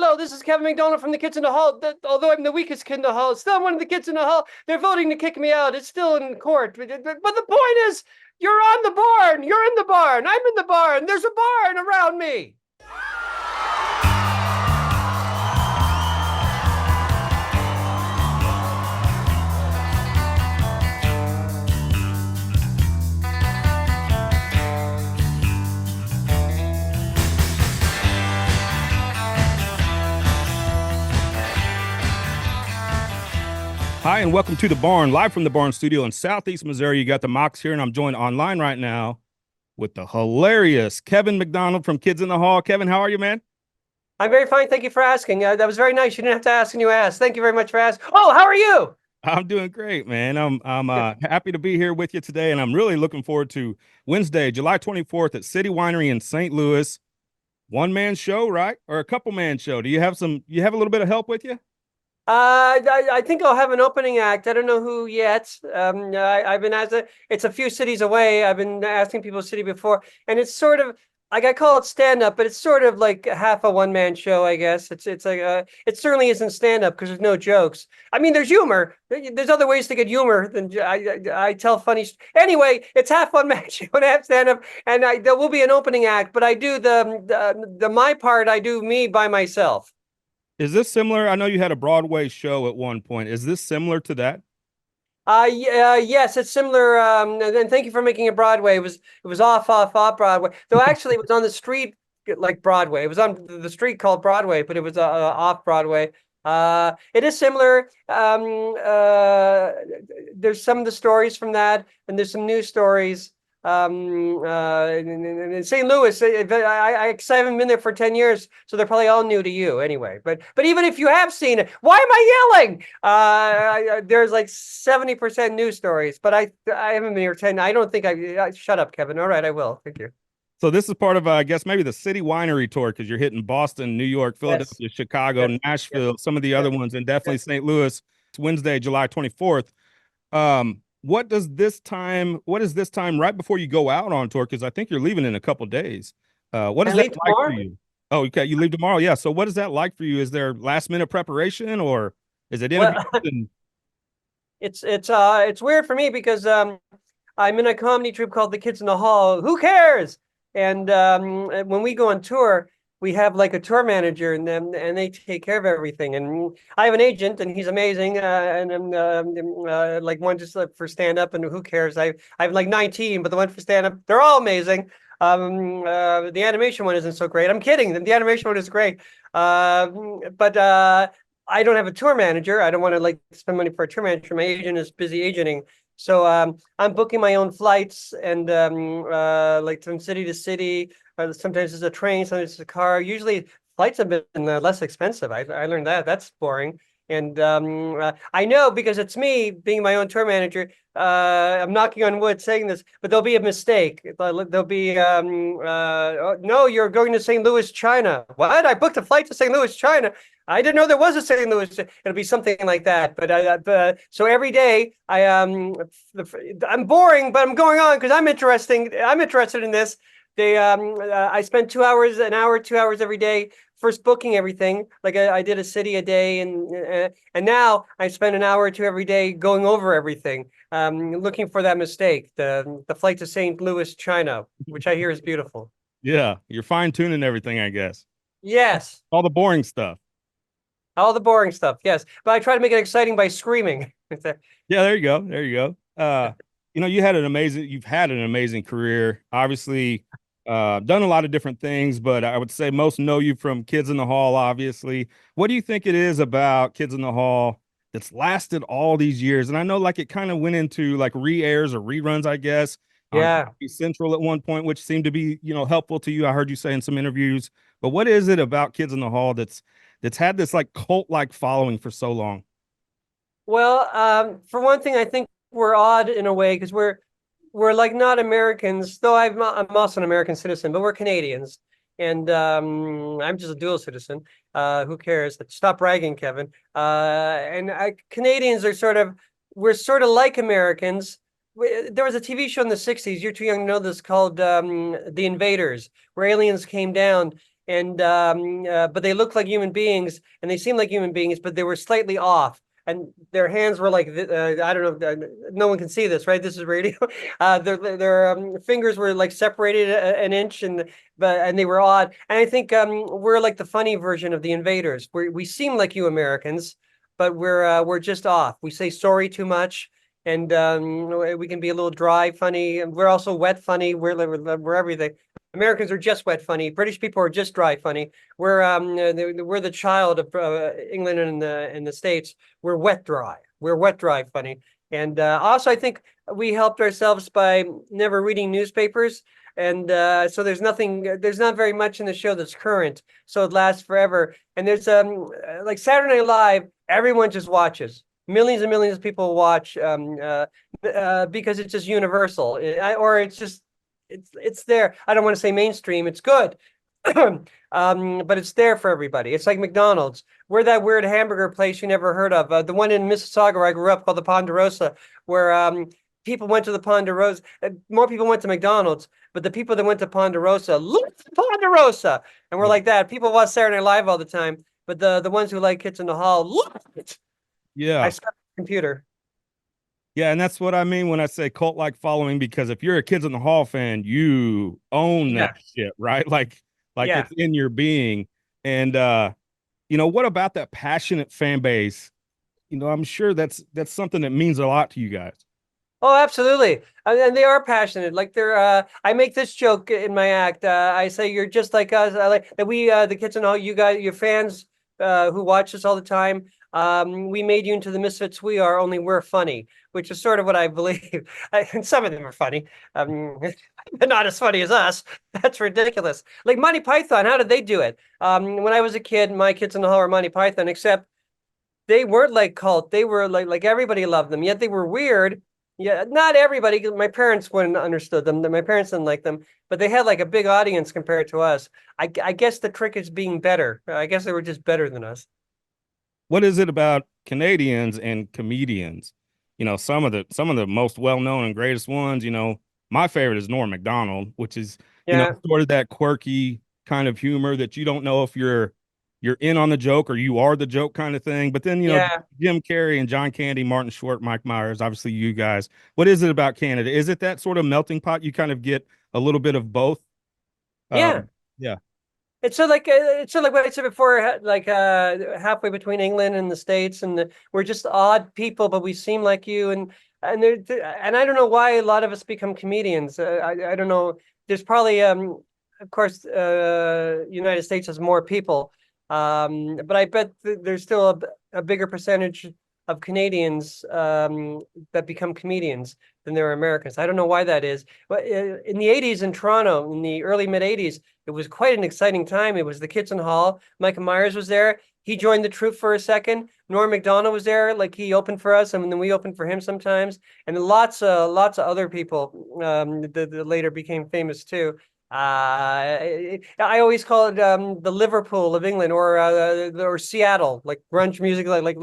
Hello, this is Kevin McDonald from the Kids in the Hall. Although I'm the weakest kid in the hall, still one of the kids in the hall. They're voting to kick me out. It's still in court. But the point is, you're on the barn. You're in the barn. I'm in the barn. There's a barn around me. Hi, and welcome to The Barn, live from the Barn studio in Southeast Missouri. You got the Mox here, and I'm joined online right now with the hilarious Kevin McDonald from Kids in the Hall. Kevin, how are you, man? I'm very fine. Thank you for asking. That was very nice. You didn't have to ask, and you asked. Thank you very much for asking. Oh, how are you? I'm doing great, man. I'm happy to be here with you today, and I'm really looking forward to Wednesday, July 24th at City Winery in St. Louis. One-man show, right? Or a couple-man show. Do you have a little bit of help with you? I think I'll have an opening act. I don't know who yet. I've been asked. It's a few cities away. I've been asking people city before, and it's sort of like I call it stand up, but it's sort of like half a one man show, I guess. It's like it certainly isn't stand up because there's no jokes. I mean, there's humor. There's other ways to get humor than I tell funny. Anyway, it's half one man show and half stand up, and there will be an opening act. But I do the my part. I do me by myself. Is this similar? I know you had a Broadway show at one point. Is this similar to that? Yes, it's similar. And thank you for making it Broadway. It was off Broadway. Though actually, it was on the street like Broadway. It was on the street called Broadway, but it was off Broadway. It is similar. There's some of the stories from that, and there's some new stories. In St. Louis, I haven't been there for 10 years, so they're probably all new to you anyway. But even if you have seen it, why am I yelling? There's like 70% news stories, but I haven't been here 10. I don't think shut up, Kevin. All right, I will. Thank you. So this is part of, I guess, maybe the City Winery tour because you're hitting Boston, New York, Philadelphia, Yes. Chicago, Yes. Nashville, Yes. some of the other ones, and definitely Yes. St. Louis. It's Wednesday, July 24th. What is this time right before you go out on tour? Because I think you're leaving in a couple days. What is I that leave like for tomorrow. you? Oh, okay. You leave tomorrow. Yeah. So what is that like for you? Is there last minute preparation or is it Well, interviews? it's weird for me because I'm in a comedy troupe called the Kids in the Hall. Who cares? And when we go on tour, we have like a tour manager, and they take care of everything. And I have an agent, and he's amazing. And like one just for stand up, and who cares? I have like 19, but the one for stand up, they're all amazing. The animation one isn't so great. I'm kidding. The animation one is great. But I don't have a tour manager. I don't want to like spend money for a tour manager. My agent is busy agenting. So I'm booking my own flights and like from city to city. Sometimes it's a train, sometimes it's a car. Usually flights have been less expensive. I learned that. That's boring. And I know because it's me being my own tour manager. I'm knocking on wood saying this, but there'll be a mistake. There'll be, oh, no, you're going to St. Louis, China. What? I booked a flight to St. Louis, China. I didn't know there was a St. Louis. It'll be something like that. But so every day I'm boring, but I'm going on because I'm interesting. I'm interested in this. I spend 2 hours, an hour, 2 hours every day, first booking everything. Like I did a city a day, and now I spend an hour or two every day going over everything, looking for that mistake. The flight to St. Louis, China, which I hear is beautiful. Yeah, you're fine tuning everything, I guess. Yes. All the boring stuff. All the boring stuff, yes. But I try to make it exciting by screaming. Yeah, there you go. There you go. You've had an amazing career. Obviously, done a lot of different things, but I would say most know you from Kids in the Hall, obviously. What do you think it is about Kids in the Hall that's lasted all these years? And I know like it kind of went into like re-airs or reruns, I guess, on Yeah. Comedy Central at one point, which seemed to be, helpful to you. I heard you say in some interviews. But what is it about Kids in the Hall that's had this like cult-like following for so long? Well, for one thing, I think we're odd in a way because we're like not Americans, though I'm also an American citizen, but we're Canadians, and I'm just a dual citizen. Who cares? Stop bragging, Kevin. And Canadians are we're sort of like Americans. There was a TV show in the 60s, you're too young to know this, called The Invaders, where aliens came down and but they looked like human beings and they seemed like human beings, but they were slightly off. And their hands were like, I don't know, no one can see this, right? This is radio. Their fingers were like separated an inch, and they were odd. And I think we're like the funny version of the invaders. We seem like you Americans, but we're just off. We say sorry too much, and we can be a little dry, funny. And we're also wet, funny. We're everything. Americans are just wet, funny. British people are just dry, funny. We're the child of England and the States. We're wet, dry. We're wet, dry, funny. And also, I think we helped ourselves by never reading newspapers. And so there's not very much in the show that's current. So it lasts forever. And there's like Saturday Night Live, everyone just watches. Millions and millions of people watch because it's just universal, or it's just it's there. I don't want to say mainstream. It's good, but it's there for everybody. It's like McDonald's. We're that weird hamburger place you never heard of. The one in Mississauga where I grew up called the Ponderosa, where people went to the Ponderosa. More people went to McDonald's, but the people that went to Ponderosa looked at Ponderosa, and we're like that. People watch Saturday Night Live all the time, but the ones who like Kids in the Hall look at it. Yeah. I stopped the computer. Yeah, and that's what I mean when I say cult-like following, because if you're a Kids in the Hall fan, you own Yeah, that shit, right? Like yeah. it's in your being. And what about that passionate fan base? I'm sure that's something that means a lot to you guys. Oh, absolutely. And they are passionate. Like I make this joke in my act. I say you're just like us. I like that the Kids in the Hall, you guys, your fans who watch us all the time. We made you into the misfits we are, only we're funny, which is sort of what I believe. And some of them are funny, but not as funny as us. That's ridiculous. Like Monty Python, how did they do it? When I was a kid, my Kids in the Hall were Monty Python, except they weren't like cult. They were like everybody loved them, yet they were weird. Yeah, not everybody. My parents wouldn't understood them. My parents didn't like them, but they had like a big audience compared to us. I guess the trick is being better. I guess they were just better than us. What is it about Canadians and comedians? Some of the most well-known and greatest ones, my favorite is Norm Macdonald, which is, Yeah, sort of that quirky kind of humor that you don't know if you're in on the joke or you are the joke kind of thing. But then, yeah, Jim Carrey and John Candy, Martin Short, Mike Myers, obviously you guys. What is it about Canada? Is it that sort of melting pot? You kind of get a little bit of both. yeah. Yeah. It's sort of like what I said before, like halfway between England and the States, and we're just odd people, but we seem like you, and I don't know why a lot of us become comedians. I don't know. There's probably of course United States has more people, but I bet there's still a bigger percentage of Canadians that become comedians than there are Americans. I don't know why that is. But in the 80s in Toronto, in the early mid 80s, it was quite an exciting time. It was the Kitchen Hall. Michael Myers was there. He joined the troupe for a second. Norm Macdonald was there, like he opened for us, and then we opened for him sometimes. And lots of other people that later became famous too. I always call it the Liverpool of England, or Seattle, like grunge music, like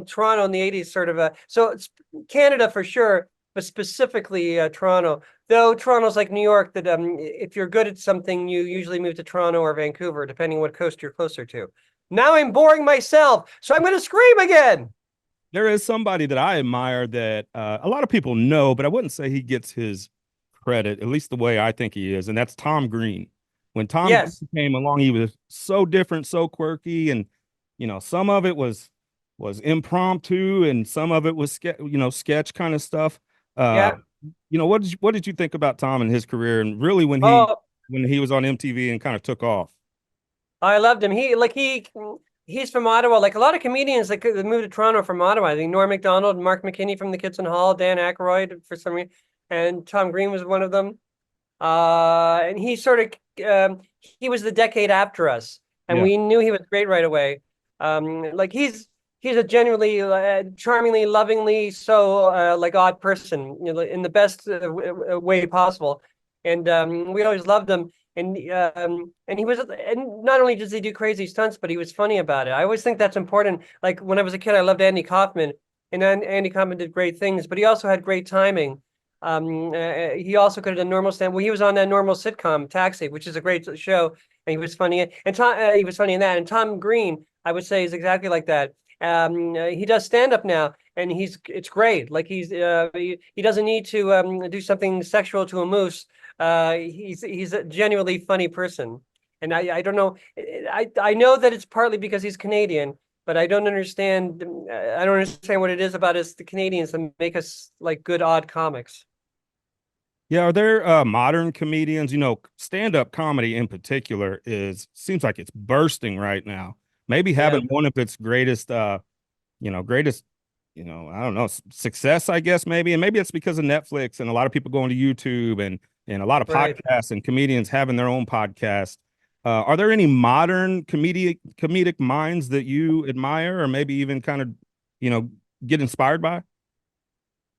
Toronto in the 80s, sort of so it's Canada for sure, but specifically Toronto. Though Toronto's like New York, that if you're good at something, you usually move to Toronto or Vancouver, depending what coast you're closer to. Now I'm boring myself, so I'm going to scream again. There is somebody that I admire that a lot of people know, but I wouldn't say he gets his credit, at least the way I think he is, and that's Tom Green. When Tom Green Yes. came along, he was so different, so quirky, and some of it was impromptu, and some of it was sketch kind of stuff. Uh, Yeah. what did you think about Tom and his career, and really Oh, when he was on MTV and kind of took off? I loved him. He's from Ottawa. Like a lot of comedians that moved to Toronto from Ottawa. I think Norm Macdonald, Mark McKinney from the Kitchen Hall, Dan Aykroyd for some reason, and Tom Green was one of them. And he sort of he was the decade after us, and Yeah. we knew he was great right away. Like he's a genuinely charmingly, lovingly so like odd person, in the best way possible. And we always loved him. And he was, and not only does he do crazy stunts, but he was funny about it. I always think that's important. Like when I was a kid, I loved Andy Kaufman, and Andy Kaufman did great things, but he also had great timing. He also could have done normal stand. Well, he was on that normal sitcom Taxi, which is a great show. and he was funny. And he was funny in that. And Tom Green, I would say, is exactly like that. He does stand up now, and it's great. Like he doesn't need to do something sexual to a moose. He's a genuinely funny person, and I don't know. I know that it's partly because he's Canadian, but I don't understand. I don't understand what it is about us, the Canadians, that make us like good odd comics. Yeah, are there modern comedians? You know, stand-up comedy in particular is seems like it's bursting right now. Maybe Yeah, having one of its greatest greatest, I don't know, success, I guess maybe. And maybe it's because of Netflix and a lot of people going to YouTube and a lot of right. podcasts and comedians having their own podcast. Are there any modern comedic minds that you admire or maybe even kind of, you know, get inspired by?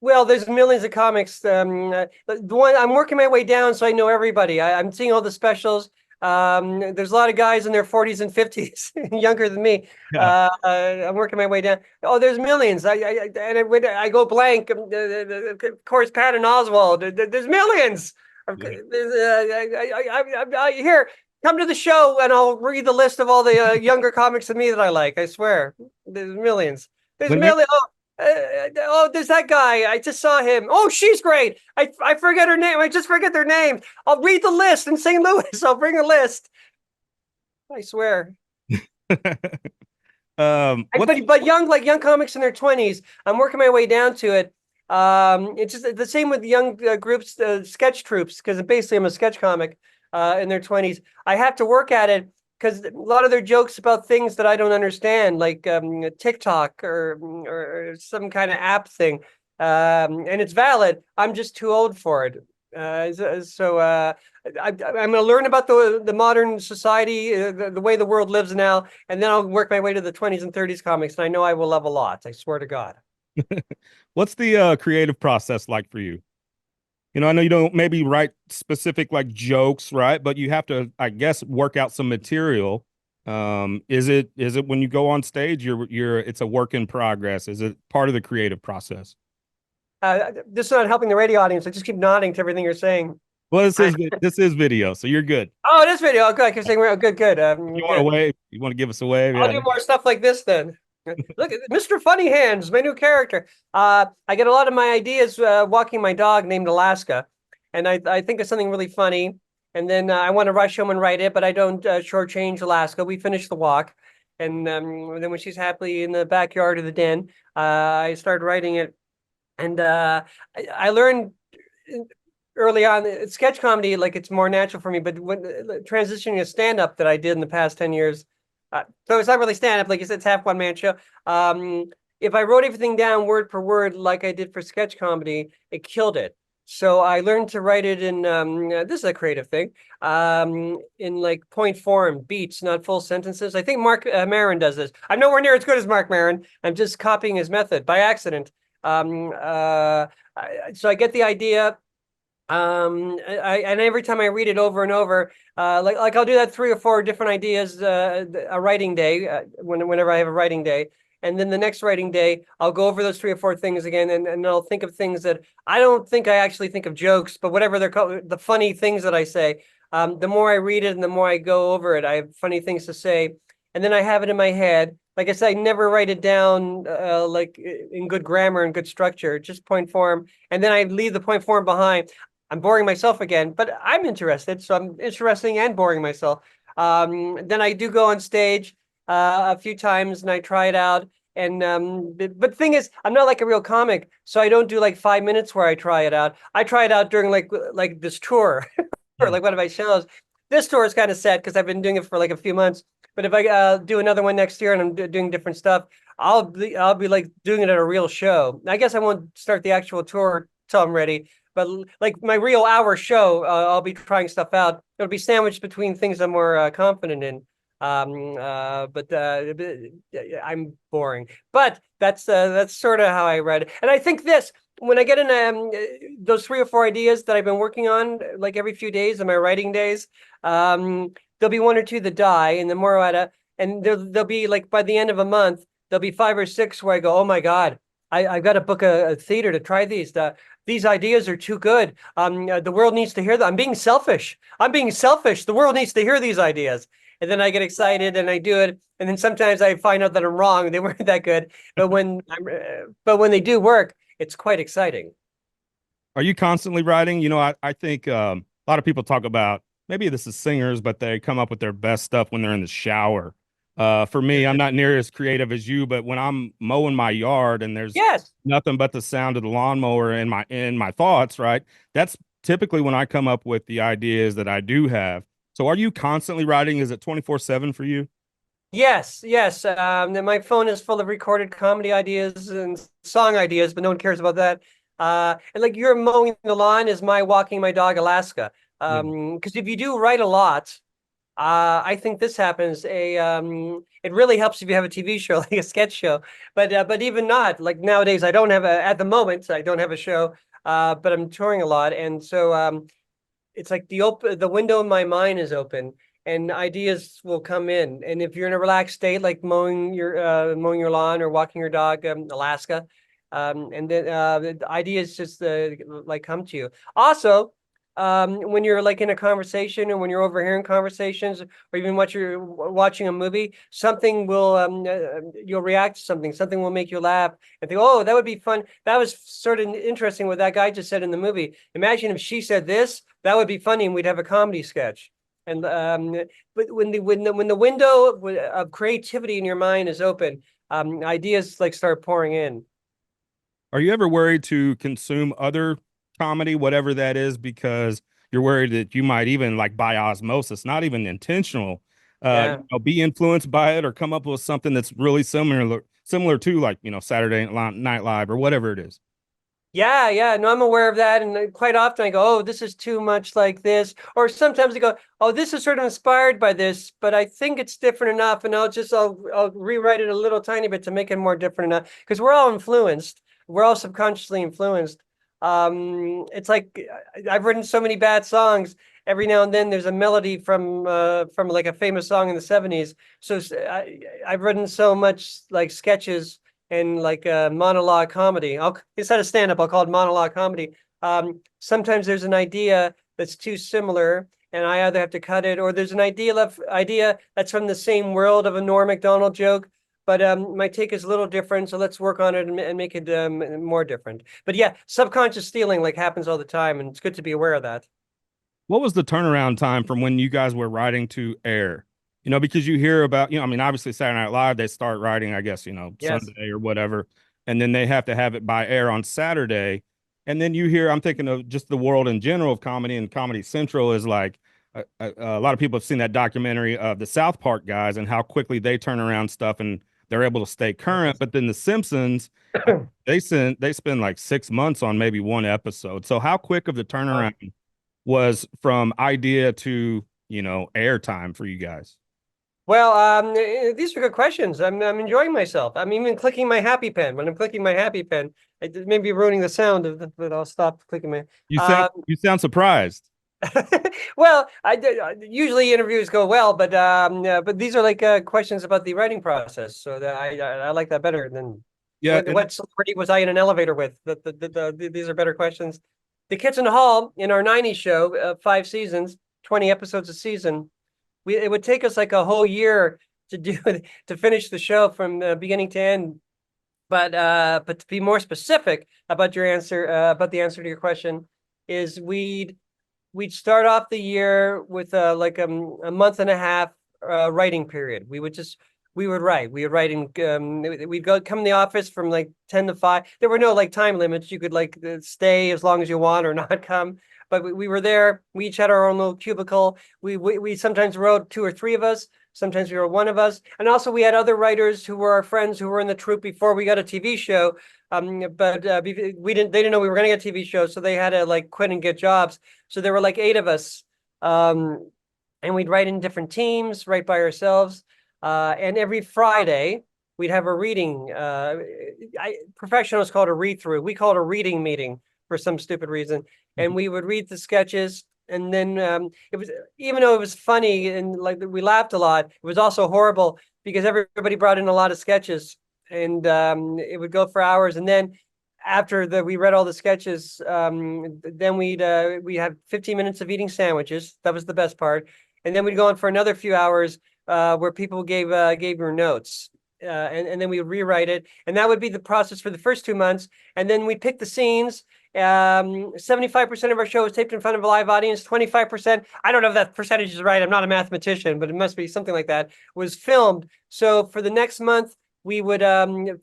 Well, there's millions of comics. The one I'm working my way down, so I know everybody. I'm seeing all the specials. There's a lot of guys in their 40s and 50s, younger than me. Yeah. I'm working my way down. Oh, there's millions. When I go blank. Of course, Patton Oswalt. There's millions. Yeah. Here, come to the show, and I'll read the list of all the younger comics than me that I like. I swear, there's millions. There's When they millions. There's that guy. I just saw him. Oh, she's great. I forget her name. I just forget their name. I'll read the list in St. Louis. I'll bring a list. I swear. what's But young comics in their 20s. I'm working my way down to it. It's just the same with young groups, sketch troops, because basically I'm a sketch comic in their 20s. I have to work at it because a lot of their jokes about things that I don't understand, like TikTok or some kind of app thing, and it's valid. I'm just too old for it. I'm going to learn about the modern society, the way the world lives now, and then I'll work my way to the 20s and 30s comics, and I know I will love a lot. I swear to God. what's the creative process like for you? You know, I know you don't maybe write specific like jokes, right? But you have to, I guess, work out some material. Is it when you go on stage, you're it's a work in progress? Is it part of the creative process? This is not helping the radio audience. I just keep nodding to everything you're saying. Well, I, this is video, so you're good. oh, this video. Oh, good. I keep saying, well, good, good. You want to Good. wave? You want to give us a wave? I'll Yeah. do more stuff like this then. Look at Mr. Funny Hands, my new character. I get a lot of my ideas walking my dog named Alaska, and I think of something really funny, and then I want to rush home and write it, but I don't shortchange Alaska. We finish the walk, and then when she's happily in the backyard of the den, I start writing it, and I learned early on sketch comedy, like it's more natural for me, but when transitioning to stand up that I did in the past 10 years, so it's not really stand up, like you said, it's half one man show. If I wrote everything down word per word like I did for sketch comedy, it killed it. So I learned to write it in this is a creative thing, in like point form, beats, not full sentences. I think Mark Maron does this. I'm nowhere near as good as Mark Maron. I'm just copying his method by accident. So I get the idea. And every time I read it over and over, like I'll do that 3 or 4 different ideas a writing day whenever I have a writing day, and then the next writing day I'll go over those 3 or 4 things again, and I'll think of things that I don't think I actually think of jokes, but whatever they're called, the funny things that I say. The more I read it and the more I go over it, I have funny things to say, and then I have it in my head. Like I said, I never write it down like in good grammar and good structure, just point form, and then I leave the point form behind. I'm boring myself again, but I'm interested, so I'm interesting and boring myself. Then I do go on stage a few times and I try it out. And but the thing is, I'm not like a real comic, so I don't do like 5 minutes where I try it out. I try it out during like this tour or like one of my shows. This tour is kind of sad because I've been doing it for like a few months. But if I do another one next year and I'm doing different stuff, I'll be like doing it at a real show. I guess I won't start the actual tour till I'm ready. But like my real hour show, I'll be trying stuff out. It'll be sandwiched between things I'm more confident in. But I'm boring. But that's sort of how I read it. And I think this, when I get in those 3 or 4 ideas that I've been working on, like every few days in my writing days, there'll be 1 or 2 that die, and the more and there'll be like by the end of a month, there'll be 5 or 6 where I go, oh my God, I've got to book a theater to try these. These ideas are too good. The world needs to hear them. I'm being selfish. I'm being selfish. The world needs to hear these ideas. And then I get excited and I do it. And then sometimes I find out that I'm wrong. They weren't that good. But when they do work, it's quite exciting. Are you constantly writing? I think a lot of people talk about maybe this is singers, but they come up with their best stuff when they're in the shower. For me, I'm not near as creative as you, but when I'm mowing my yard and there's Yes. nothing but the sound of the lawnmower in my thoughts, right? That's typically when I come up with the ideas that I do have. So are you constantly writing? Is it 24/7 for you? Yes, yes. My phone is full of recorded comedy ideas and song ideas, but no one cares about that. And like you're mowing the lawn is my walking my dog Alaska. Yeah. Because if you do write a lot, I think this happens. It really helps if you have a TV show, like a sketch show. But even not, like nowadays, I don't have at the moment, I don't have a show. But I'm touring a lot, and so it's like the window in my mind is open and ideas will come in. And if you're in a relaxed state, like mowing your lawn or walking your dog, Alaska, and then the ideas just like come to you. Also, when you're like in a conversation or when you're overhearing conversations or even what you're watching a movie, something will you'll react to something. Something will make you laugh and think, "Oh, that would be fun. That was sort of interesting what that guy just said in the movie. Imagine if she said this, that would be funny, and we'd have a comedy sketch." And but when the window of creativity in your mind is open, ideas like start pouring in. Are you ever worried to consume other comedy, whatever that is, because you're worried that you might even like by osmosis, not even intentional, Yeah. be influenced by it or come up with something that's really similar to like, Saturday Night Live or whatever it is? Yeah, yeah. No, I'm aware of that. And quite often I go, oh, this is too much like this. Or sometimes I go, oh, this is sort of inspired by this, but I think it's different enough. And I'll rewrite it a little tiny bit to make it more different enough. Because we're all influenced. We're all subconsciously influenced. It's like I've written so many bad songs. Every now and then there's a melody from like a famous song in the 70s. So I've written so much like sketches and like a monologue comedy. Instead of stand up, I'll call it monologue comedy. Sometimes there's an idea that's too similar, and I either have to cut it, or there's an idea that's from the same world of a Norm Macdonald joke, but my take is a little different. So let's work on it and make it more different. But yeah, subconscious stealing like happens all the time, and it's good to be aware of that. What was the turnaround time from when you guys were writing to air? Because you hear about, I mean, obviously Saturday Night Live, they start writing, I guess, Yes. Sunday or whatever, and then they have to have it by air on Saturday. And then you hear, I'm thinking of just the world in general of comedy, and Comedy Central is like a lot of people have seen that documentary of the South Park guys and how quickly they turn around stuff and they're able to stay current. But then the Simpsons, they spend like 6 months on maybe one episode. So how quick of the turnaround was from idea to, airtime for you guys? Well, these are good questions. I'm enjoying myself. I'm even clicking my happy pen. When I'm clicking my happy pen, it may be ruining the sound of but I'll stop clicking my. You sound Uh, you sound surprised. well, I did, usually interviews go well, but these are like questions about the writing process. So that I like that better than Yeah, and what celebrity was I in an elevator with? These are better questions. The Kids in the Hall in our '90s show, 5 seasons, 20 episodes a season. It would take us like a whole year to do to finish the show from beginning to end. But to be more specific about your answer, about the answer to your question, is we'd start off the year with like a month and a half writing period. We would write in we'd go come in the office from like 10 to 5. There were no like time limits. You could like stay as long as you want or not come. But we were there. We each had our own little cubicle. We sometimes wrote two or three of us. Sometimes we were one of us. And also we had other writers who were our friends who were in the troupe before we got a TV show. But they didn't know we were going to get a TV show. So they had to like quit and get jobs. So there were like 8 of us. And we'd write in different teams, write by ourselves. And every Friday, we'd have a reading. Professionals call it a read through. We call it a reading meeting for some stupid reason. And we would read the sketches. And then it was, even though it was funny and like we laughed a lot, it was also horrible because everybody brought in a lot of sketches. it would go for hours. And then after we read all the sketches, then we have 15 minutes of eating sandwiches. That was the best part. And then we'd go on for another few hours where people gave your notes. And then we would rewrite it. And that would be the process for the first 2 months. And then we pick the scenes. 75% of our show was taped in front of a live audience. 25%, I don't know if that percentage is right. I'm not a mathematician, but it must be something like that, was filmed. So for the next month, we would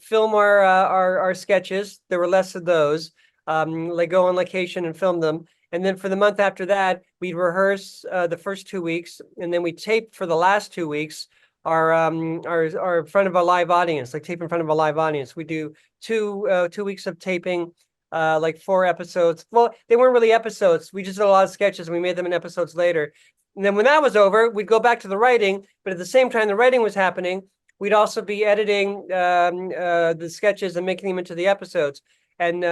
film our sketches. There were less of those. Like go on location and film them. And then for the month after that, we'd rehearse the first 2 weeks, and then we tape for the last 2 weeks our in front of a live audience, like tape in front of a live audience. We do 2 weeks of taping, like 4 episodes. Well, they weren't really episodes. We just did a lot of sketches and we made them in episodes later. And then when that was over, we'd go back to the writing, but at the same time the writing was happening, we'd also be editing the sketches and making them into the episodes. And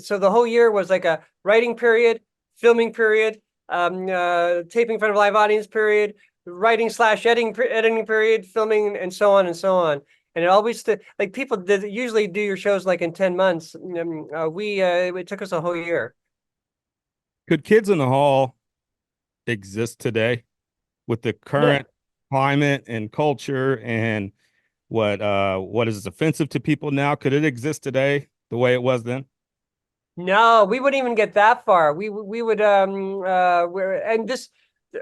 so the whole year was like a writing period, filming period, taping in front of a live audience period, writing / editing period, filming, and so on and so on. And it always like people usually do your shows like in 10 months. It took us a whole year. Could Kids in the Hall exist today with the current climate and culture and what is offensive to people now? Could it exist today the way it was then? No, we wouldn't even get that far. We would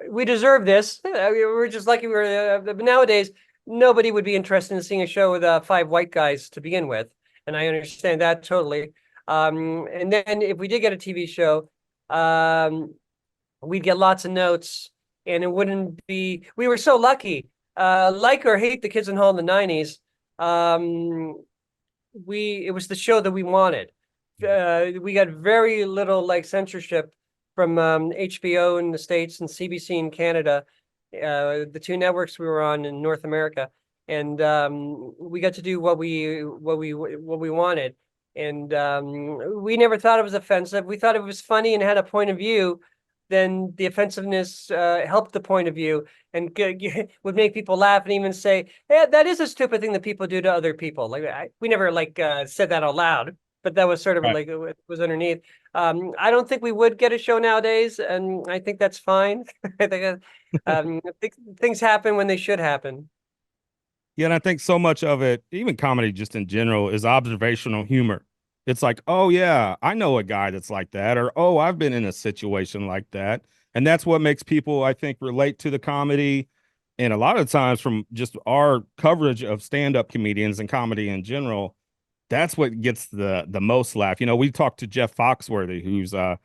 we deserve this. We're just lucky but nowadays nobody would be interested in seeing a show with 5 white guys to begin with, and I understand that totally. And then if we did get a TV show, we'd get lots of notes, and it wouldn't be. We were so lucky. Like or hate the Kids in the Hall in the '90s, it was the show that we wanted. We got very little like censorship from HBO in the States and CBC in Canada, the 2 networks we were on in North America, and we got to do what we wanted, and we never thought it was offensive. We thought it was funny and had a point of view. Then the offensiveness helped the point of view and would make people laugh and even say, "Yeah, that is a stupid thing that people do to other people." Like we never like said that out loud, but that was sort of like it was underneath. I don't think we would get a show nowadays, and I think that's fine. I think things happen when they should happen. Yeah, and I think so much of it, even comedy just in general, is observational humor. It's like, oh yeah, I know a guy that's like that, or oh, I've been in a situation like that. And that's what makes people, I think, relate to the comedy. And a lot of times from just our coverage of stand-up comedians and comedy in general, that's what gets the most laugh. You know, we talked to Jeff Foxworthy, who's a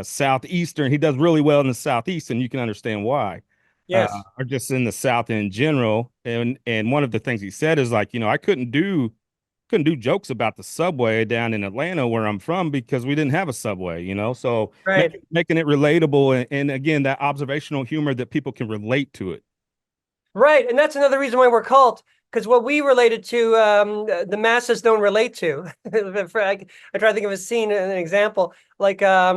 southeastern. He does really well in the southeast, and you can understand why. Yes. Or just in the South in general. And one of the things he said is like, I couldn't do jokes about the subway down in Atlanta where I'm from because we didn't have a subway. So Right. making it relatable and again that observational humor that people can relate to it. Right. And that's another reason why we're cult, because what we related to, the masses don't relate to. I try to think of a scene, an example, like back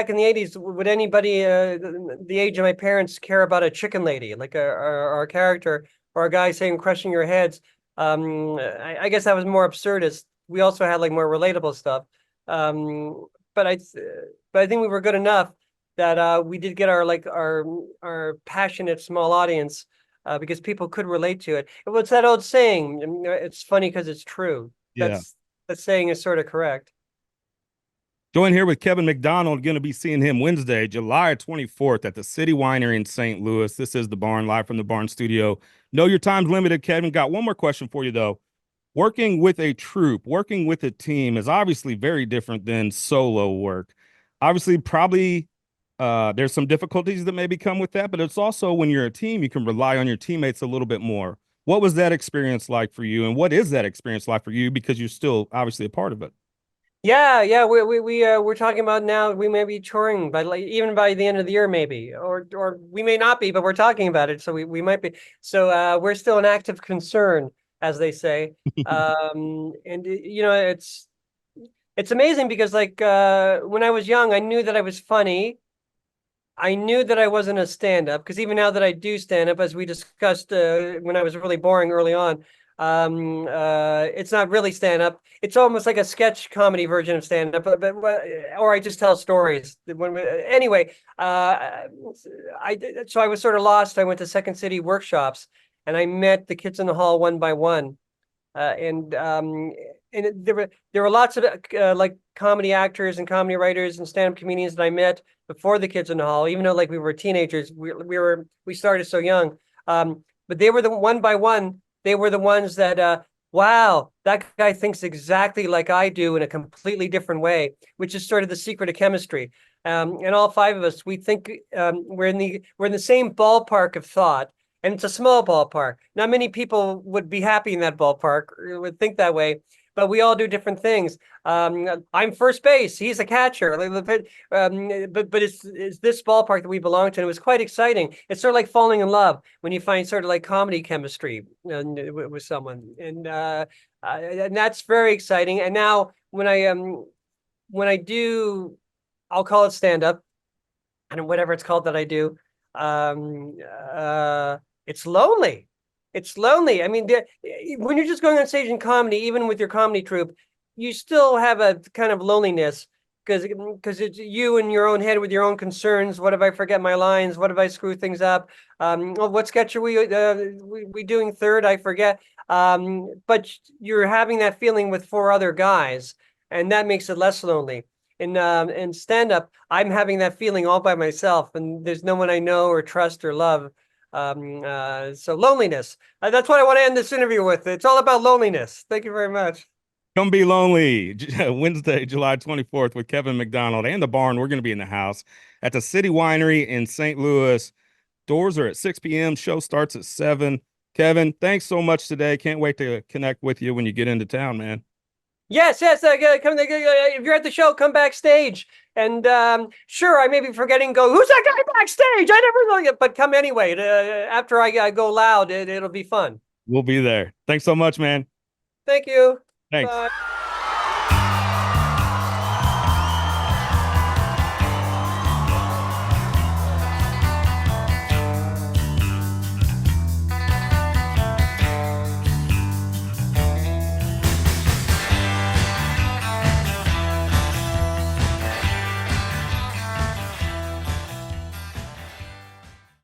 in the '80s, would anybody the age of my parents care about a chicken lady, like our character, or a guy saying crushing your heads? I guess that was more absurdist. We also had like more relatable stuff. Um, but I but I think we were good enough that we did get our passionate small audience, because people could relate to it. What's that old saying? It's funny because it's true. Yeah. That saying is sort of correct. Join here with Kevin McDonald. Going to be seeing him Wednesday, July 24th at the City Winery in St. Louis. This is The Barn, live from the Barn studio. Know your time's limited, Kevin. Got one more question for you, though. Working with a troupe, working with a team is obviously very different than solo work. Obviously, probably there's some difficulties that maybe come with that, but it's also when you're a team, you can rely on your teammates a little bit more. What was that experience like for you? And what is that experience like for you? Because you're still obviously a part of it. Yeah. We're talking about now. We may be touring, but like even by the end of the year, maybe, or we may not be, but we're talking about it, so we might be. So we're still an active concern, as they say. And it's amazing because like when I was young, I knew that I was funny. I knew that I wasn't a stand-up because even now that I do stand-up, as we discussed when I was really boring early on, it's not really stand-up. It's almost like a sketch comedy version of stand-up, or I just tell stories. Anyway, so I was sort of lost. I went to Second City workshops, and I met the kids in the hall one by one, and there were lots of like comedy actors and comedy writers and stand-up comedians that I met before the kids in the hall, even though like we were teenagers, we started so young. But they were the one by one, they were the ones that wow, that guy thinks exactly like I do in a completely different way, which is sort of the secret of chemistry. And all five of us, we think we're in the same ballpark of thought, and it's a small ballpark. Not many people would be happy in that ballpark or would think that way, but we all do different things. I'm first base, he's a catcher. But it's this ballpark that we belong to, and it was quite exciting. It's sort of like falling in love when you find sort of like comedy chemistry with someone, and that's very exciting. And now when I do, I'll call it stand up, and whatever it's called that I do, um, uh, it's lonely. It's lonely. I mean, when you're just going on stage in comedy, even with your comedy troupe, you still have a kind of loneliness because it's you in your own head with your own concerns. What if I forget my lines? What if I screw things up? Well, what sketch are we doing third? I forget. But you're having that feeling with four other guys, and that makes it less lonely. In stand up, I'm having that feeling all by myself, and there's no one I know or trust or love. So loneliness. That's what I want to end this interview with. It's all about loneliness. Thank you very much. Come be lonely. Wednesday, July 24th with Kevin McDonald and the Barn. We're going to be in the house at the City Winery in St. Louis. Doors are at 6 p.m. Show starts at 7. Kevin, thanks so much today. Can't wait to connect with you when you get into town, man. Yes, yes. If you're at the show, come backstage. And sure, I may be forgetting. Go, who's that guy backstage? I never know. But come anyway. After I go loud, it'll be fun. We'll be there. Thanks so much, man. Thank you. Thanks. Bye.